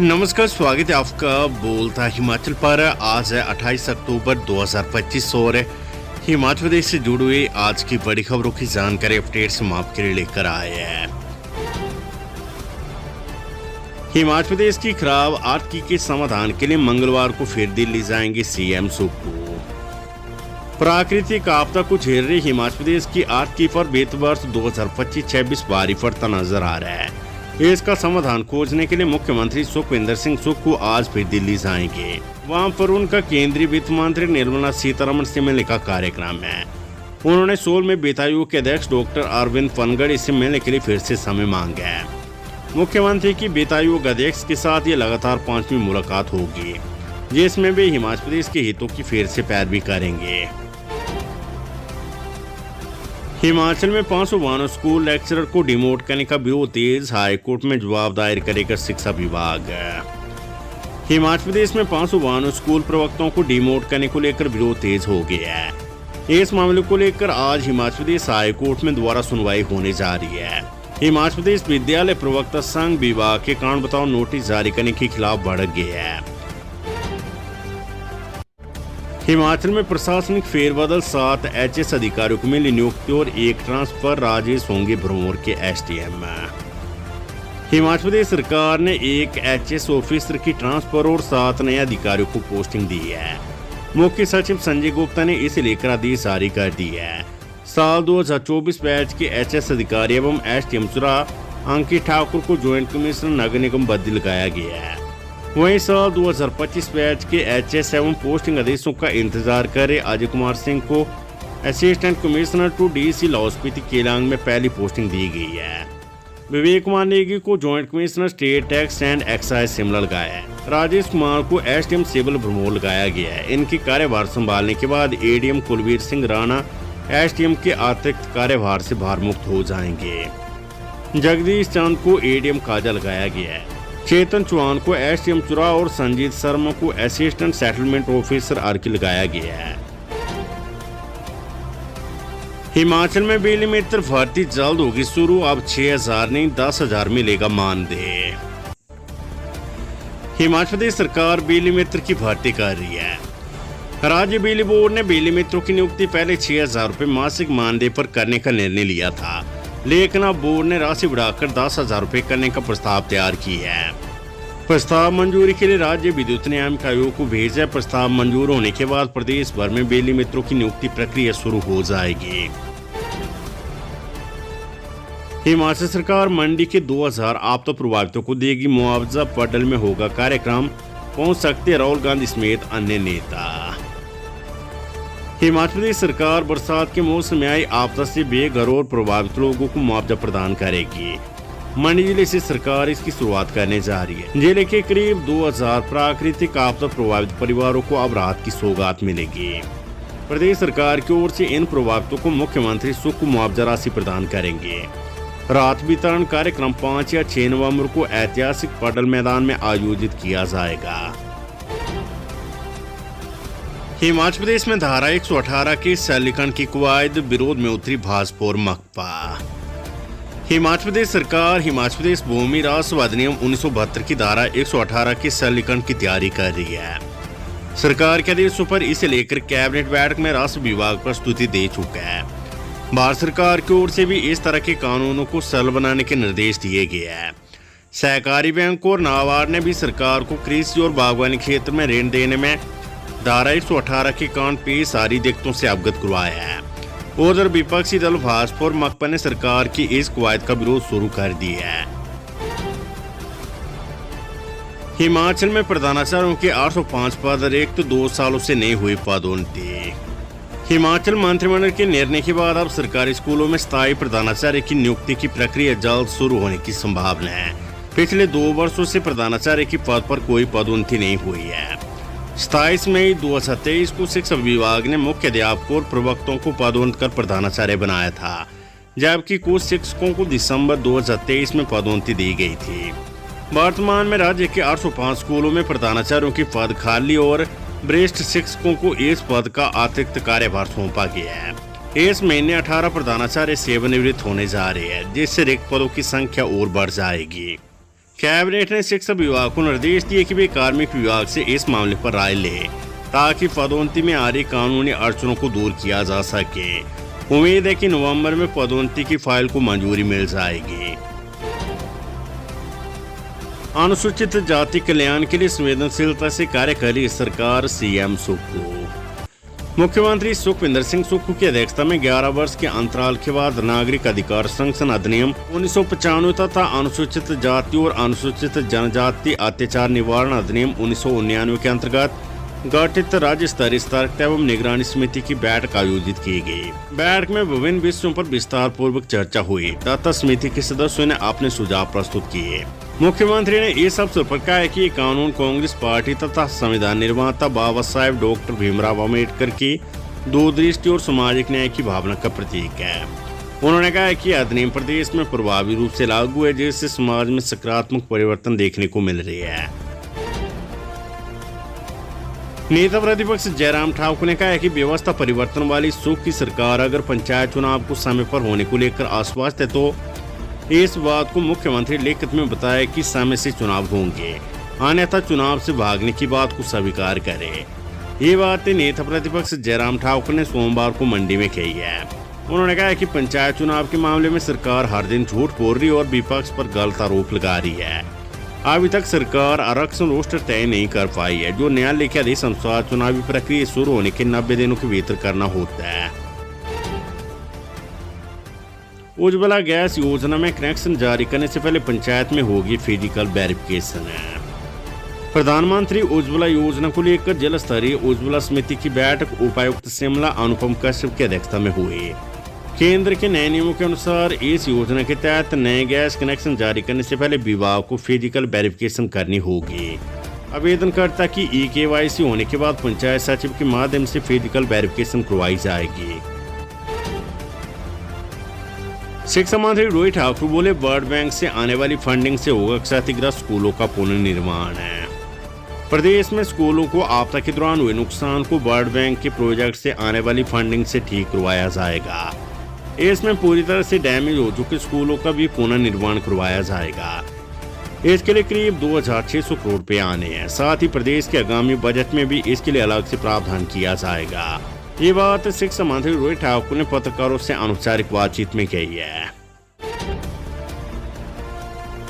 नमस्कार, स्वागत है आपका बोलता हिमाचल पर। आज है 28 अक्टूबर 2025 और हिमाचल प्रदेश से जुड़ी हुई आज की बड़ी खबरों की जानकारी अपडेट्स हम आपके लिए लेकर आए हैं। हिमाचल प्रदेश की खराब आर्थिकी के समाधान के लिए मंगलवार को फिर दिल्ली जाएंगे सीएम सुक्खू। प्राकृतिक आपदा को झेल रही हिमाचल प्रदेश की आर्थिकी पर वित्त वर्ष 2025-26 भारी पड़ता नजर आ रहा है। इसका समाधान खोजने के लिए मुख्यमंत्री सुखविंदर सिंह सुक्खू आज फिर दिल्ली जाएंगे। वहां पर उनका केंद्रीय वित्त मंत्री निर्मला सीतारमण से मिलने का कार्यक्रम है। उन्होंने सोल में वित्त आयोग के अध्यक्ष डॉक्टर अरविंद पनगढ़ से मिलने के लिए फिर से समय मांगा है। मुख्यमंत्री की वित्त आयोग अध्यक्ष के साथ ये लगातार 5वीं मुलाकात होगी, जिसमें वे हिमाचल प्रदेश के हितों की फिर से पैरवी करेंगे। हिमाचल में 552 स्कूल लेक्चरर को डिमोट करने का विरोध तेज, हाईकोर्ट में जवाब दायर करेगा शिक्षा विभाग। हिमाचल प्रदेश में 552 स्कूल प्रवक्ताओं को डिमोट करने को लेकर विरोध तेज हो गया है। इस मामले को लेकर आज हिमाचल प्रदेश हाईकोर्ट में दोबारा सुनवाई होने जा रही है। हिमाचल प्रदेश विद्यालय प्रवक्ता संघ विभाग के कारण बताओ नोटिस जारी करने के खिलाफ भड़क गया है। हिमाचल में प्रशासनिक फेरबदल, 7 एचएस अधिकारियों को मिली नियुक्ति और 1 ट्रांसफर, राजेश होंगे भरमौर के एसडीएम। हिमाचल प्रदेश सरकार ने 1 एचएस ऑफिसर की ट्रांसफर और 7 नए अधिकारियों को पोस्टिंग दी है। मुख्य सचिव संजय गुप्ता ने इसे लेकर आदेश जारी कर दी है। साल 2024 बैच के एचएस अधिकारी एवं एसडीएम चुरा अंकित ठाकुर को ज्वाइंट कमिश्नर नगर निगम बदली लगाया गया है। वहीं साल 2025 बैच के एचएस एवं पोस्टिंग आदेशों का इंतजार करे अजय कुमार सिंह को assistant commissioner to DC Lahaul Spiti Keylong में पहली पोस्टिंग दी गई है। विवेक कुमार नेगी को joint commissioner state tax and excise Shimla लगाया है। राजेश कुमार को एसडीएम सिविल भरमौर लगाया गया है। इनकी कार्यभार संभालने के बाद एडीएम कुलवीर सिंह राणा एसडीएम के अतिरिक्त कार्यभार से भारमुक्त हो जाएंगे। जगदीश चंद को एडीएम काजा लगाया गया है। चेतन चौहान को एसडीएम चुरा और संजीत शर्मा को असिस्टेंट सेटलमेंट ऑफिसर अर्की लगाया गया है। हिमाचल में बिजली मित्र भर्ती जल्द होगी शुरू। अब 6000 नहीं 10,000 मिलेगा मानदेय। हिमाचल प्रदेश सरकार बिजली मित्र की भर्ती कर रही है। राज्य बिजली बोर्ड ने बिजली मित्रों की नियुक्ति पहले 6000 रुपए मासिक मानदेय पर करने का निर्णय लिया था, लेकिन अब बोर्ड ने राशि बढ़ाकर 10,000 रुपए करने का प्रस्ताव तैयार किया है। प्रस्ताव मंजूरी के लिए राज्य विद्युत नियामक आयोग को भेजा। प्रस्ताव मंजूर होने के बाद प्रदेश भर में बिजली मित्रों की नियुक्ति प्रक्रिया शुरू हो जाएगी। हिमाचल सरकार मंडी के 2000 आपदा प्रभावितों को देगी मुआवजा। पडल में होगा कार्यक्रम, पहुंच सकते राहुल गांधी समेत अन्य नेता। हिमाचल प्रदेश सरकार बरसात के मौसम में आई आपदा से बेघर और प्रभावित लोगों को मुआवजा प्रदान करेगी। मंडी जिले से सरकार इसकी शुरुआत करने जा रही है। जिले के करीब 2000 प्राकृतिक आपदा प्रभावित परिवारों को अब राहत की सौगात मिलेगी। प्रदेश सरकार की ओर से इन प्रभावितों को मुख्यमंत्री सुक्खू मुआवजा राशि प्रदान करेंगे। राहत वितरण कार्यक्रम 5 या 6 नवम्बर को ऐतिहासिक पडल मैदान में आयोजित किया जाएगा। हिमाचल प्रदेश में धारा 118 के सरलीकरण की कवायद, विरोध में उतरी भाजपा और मकपा। हिमाचल प्रदेश सरकार हिमाचल प्रदेश भूमि राजस्व अधिनियम 1972 की धारा 118 के सरलीकरण की तैयारी कर रही है। सरकार के आदेशों पर इसे लेकर कैबिनेट बैठक में राजस्व विभाग प्रस्तुति दे चुका है। भारत सरकार की ओर से भी इस तरह के कानूनों को सरल बनाने के निर्देश दिए गए हैं। सहकारी बैंक और नाबार्ड ने भी सरकार को कृषि और बागवानी क्षेत्र में ऋण देने में धारा 118 के कानून पेश आ रही दिक्कतों से अवगत करवाया है। उधर विपक्षी दल भाजपा और मकपा ने सरकार की इस कवायद का विरोध शुरू कर दिया है। हिमाचल में प्रधानाचार्यों के 805 पद रिक्त, 2 सालों से नहीं हुई पदोन्नति। हिमाचल मंत्रिमंडल के निर्णय के बाद अब सरकारी स्कूलों में स्थायी प्रधानाचार्य की नियुक्ति की प्रक्रिया जल्द शुरू होने की संभावना है। पिछले 2 वर्षों से प्रधानाचार्य की पद पर कोई पदोन्नति नहीं हुई है। 27 मई 2023 को शिक्षा विभाग ने मुख्य अध्यापकों और प्रवक्ताओं को पदोन्नत कर प्रधानाचार्य बनाया था, जबकि कुछ शिक्षकों को दिसंबर 2023 में पदोन्नति दी गई थी। वर्तमान में राज्य के 805 स्कूलों में प्रधानाचार्यों के पद खाली और वरिष्ठ शिक्षकों को इस पद का अतिरिक्त कार्यभार सौंपा गया है। इस महीने 18 प्रधानाचार्य सेवानिवृत्त होने जा रहे हैं, जिससे रिक्त पदों की संख्या और बढ़ जाएगी। कैबिनेट ने शिक्षा विभाग को निर्देश दिए कि वे कार्मिक विभाग से इस मामले पर राय ले ताकि पदोन्नति में आ रही कानूनी अड़चनों को दूर किया जा सके। उम्मीद है कि नवंबर में पदोन्नति की फाइल को मंजूरी मिल जाएगी। अनुसूचित जाति कल्याण के लिए संवेदनशीलता से कार्य कर रही सरकार, सीएम सुक्खू। मुख्यमंत्री सुखविंदर सिंह सुक्खू की अध्यक्षता में 11 वर्ष के अंतराल के बाद नागरिक अधिकार संरक्षण अधिनियम 1995 तथा अनुसूचित जाति और अनुसूचित जनजाति अत्याचार निवारण अधिनियम 1999 के अंतर्गत गठित राज्य स्तरीय सतर्कता एवं निगरानी समिति की बैठक आयोजित की गई। बैठक में विभिन्न विषयों पर विस्तार पूर्वक चर्चा हुई तथा समिति के सदस्यों ने अपने सुझाव प्रस्तुत किए। मुख्यमंत्री ने इस अवसर पर कहा कि ये कानून कांग्रेस पार्टी तथा संविधान निर्माता बाबा साहेब डॉक्टर भीमराव अम्बेडकर की दूरदृष्टि और सामाजिक न्याय की भावना का प्रतीक है। उन्होंने कहा कि अधिनियम प्रदेश में प्रभावी रूप से लागू है, जिससे समाज में सकारात्मक परिवर्तन देखने को मिल रही है। नेता प्रतिपक्ष जयराम ठाकुर ने कहा कि व्यवस्था परिवर्तन वाली सुख की सरकार अगर पंचायत चुनाव को समय पर होने को लेकर आश्वस्त है तो इस बात को मुख्यमंत्री लिखित में बताया कि समय से चुनाव होंगे, अन्यथा चुनाव से भागने की बात को स्वीकार करे। ये बातें नेता प्रतिपक्ष जयराम ठाकुर ने सोमवार को मंडी में कही है। उन्होंने कहा कि पंचायत चुनाव के मामले में सरकार हर दिन झूठ बोल रही और विपक्ष पर गलत आरोप लगा रही है। अभी तक सरकार आरक्षण रोस्टर तय नहीं कर पाई है, जो न्यायालय के आदेश अनुसार चुनावी प्रक्रिया शुरू होने के 90 दिनों के भीतर करना होता है। उज्ज्वला गैस योजना में कनेक्शन जारी करने से पहले पंचायत में होगी फिजिकल वेरिफिकेशन। प्रधानमंत्री उज्ज्वला योजना को लेकर जिला स्तरीय उज्ज्वला समिति की बैठक उपायुक्त शिमला अनुपम कश्यप की अध्यक्षता में हुई। केंद्र के नए नियमों के अनुसार इस योजना के तहत नए गैस कनेक्शन जारी करने से पहले विभाग को फिजिकल वेरिफिकेशन करनी होगी। आवेदनकर्ता की KYC होने के बाद पंचायत सचिव के माध्यम से फिजिकल वेरिफिकेशन करवाई जाएगी। शिक्षा मंत्री रोहित ठाकुर बोले, वर्ल्ड बैंक से आने वाली फंडिंग से होगा क्षतिग्रस्त स्कूलों का पुनर्निर्माण। प्रदेश में स्कूलों को आपदा के दौरान हुए नुकसान को वर्ल्ड बैंक के प्रोजेक्ट से आने वाली फंडिंग से ठीक करवाया जाएगा। इसमें पूरी तरह से डैमेज हो चुके स्कूलों का भी पुनर्निर्माण करवाया जाएगा। इसके लिए करीब 2600 करोड़ रुपए आने हैं। साथ ही प्रदेश के आगामी बजट में भी इसके लिए अलग से प्रावधान किया जाएगा। ये बात शिक्षा मंत्री रोहित ठाकुर ने पत्रकारों से अनौपचारिक बातचीत में कही है।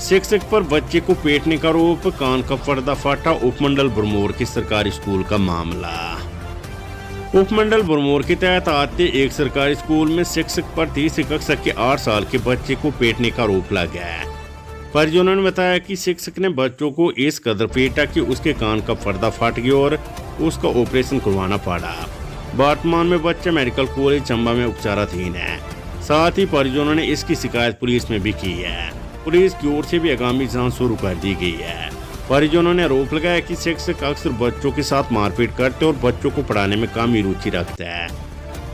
शिक्षक पर बच्चे को पीटने का आरोप, कान का पर्दा फटा। उपमंडल बरमोर के सरकारी स्कूल का मामला। उपमंडल बरमोर के तहत आते एक सरकारी स्कूल में शिक्षक पर 30 कक्षा के 8 साल के बच्चे को पीटने का आरोप लगा है। परिजनों ने बताया कि शिक्षक ने बच्चों को इस कदर पीटा कि उसके कान का पर्दा फट गया और उसका ऑपरेशन करवाना पड़ा। वर्तमान में बच्चा मेडिकल कॉलेज चंबा में उपचाराधीन है। साथ ही परिजनों ने इसकी शिकायत पुलिस में भी की है। पुलिस की ओर से भी आगामी जांच शुरू कर दी गई है। परिजनों ने आरोप लगाया कि शिक्षक अक्सर बच्चों के साथ मारपीट करते और बच्चों को पढ़ाने में कम रुचि रखता है।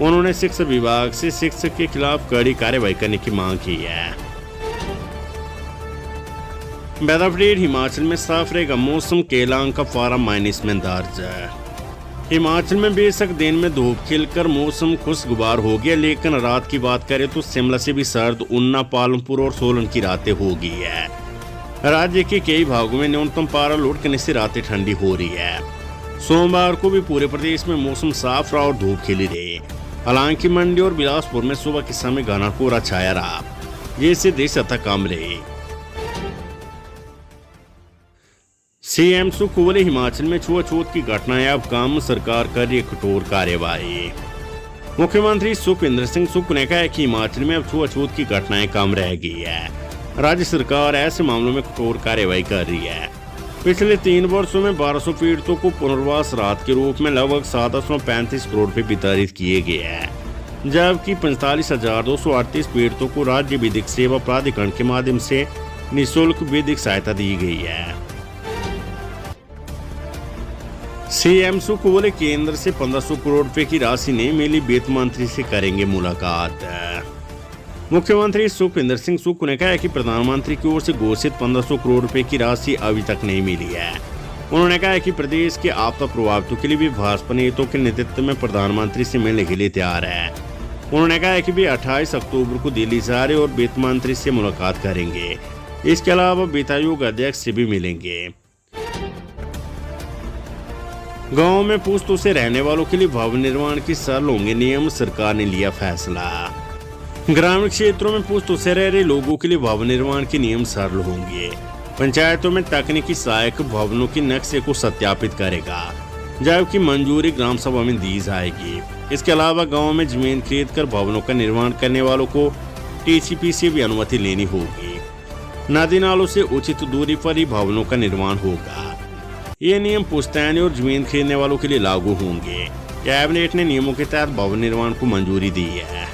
उन्होंने शिक्षा विभाग से शिक्षक के खिलाफ कड़ी कार्रवाई करने की मांग की है। वेदर अपडेट, हिमाचल में साफ रहेगा मौसम, केलांग का पारा -में दर्ज। हिमाचल में बेशक दिन में धूप खिलकर मौसम खुशगवार हो गया, लेकिन रात की बात करें तो शिमला से भी सर्द, ऊना, पालमपुर और सोलन की रातें हो गई है। राज्य के कई भागों में न्यूनतम पारा लुढ़कने से रातें ठंडी हो रही है। सोमवार को भी पूरे प्रदेश में मौसम साफ रहा और धूप खिली रही। हालांकि मंडी और बिलासपुर में सुबह के समय घना कोहरा छाया रहा, जिससे दृश्यता कम रही। सीएम सुक्खू बोले, हिमाचल में छुआछूत की घटनाएं अब कम, सरकार कर रही कठोर कार्यवाही। मुख्यमंत्री सुखविंदर सिंह सुक्खू ने कहा है कि हिमाचल में अब छुआछूत की घटनाएं कम रह गई है। राज्य सरकार ऐसे मामलों में कठोर कार्यवाही कर रही है। पिछले 3 वर्षों में 1200 पीड़ितों को पुनर्वास राहत के रूप में लगभग 735 करोड़ रुपए वितरित किए गए हैं, जबकि 45,238 पीड़ितों को राज्य विधिक सेवा प्राधिकरण के माध्यम से निःशुल्क विधिक सहायता दी गई है। सीएम सुक्खू बोले, केंद्र से 1500 करोड़ रुपए की राशि नहीं मिली, वित्त मंत्री से करेंगे मुलाकात। मुख्यमंत्री सुखविंदर सिंह सुक्खू ने कहा कि प्रधानमंत्री की ओर से घोषित 1500 करोड़ रुपए की राशि अभी तक नहीं मिली है। उन्होंने कहा कि प्रदेश के आपदा प्रभावितों के लिए भी भाजपा नेताओं के नेतृत्व में प्रधानमंत्री से मिलने के लिए तैयार है। उन्होंने कहा कि वे 28 अक्टूबर को दिल्ली जा रहे और वित्त मंत्री से मुलाकात करेंगे। इसके अलावा वित्तायोग अध्यक्ष से भी मिलेंगे। गांव में पुश्तों से रहने वालों के लिए भवन निर्माण की सरल होंगे नियम, सरकार ने लिया फैसला। ग्रामीण क्षेत्रों में पुश्तों से रह रहे लोगों के लिए भवन निर्माण के नियम सरल होंगे। पंचायतों में तकनीकी सहायक भवनों के नक्शे को सत्यापित करेगा, जबकि मंजूरी ग्राम सभा में दी जाएगी। इसके अलावा गांव में जमीन खरीद कर भवनों का निर्माण करने वालों को टीसीपी से भी अनुमति लेनी होगी। नदी नालों से उचित दूरी पर ही भवनों का निर्माण होगा। ये नियम पुश्तैनी और जमीन खरीदने वालों के लिए लागू होंगे। कैबिनेट ने नियमों के तहत भवन निर्माण को मंजूरी दी है।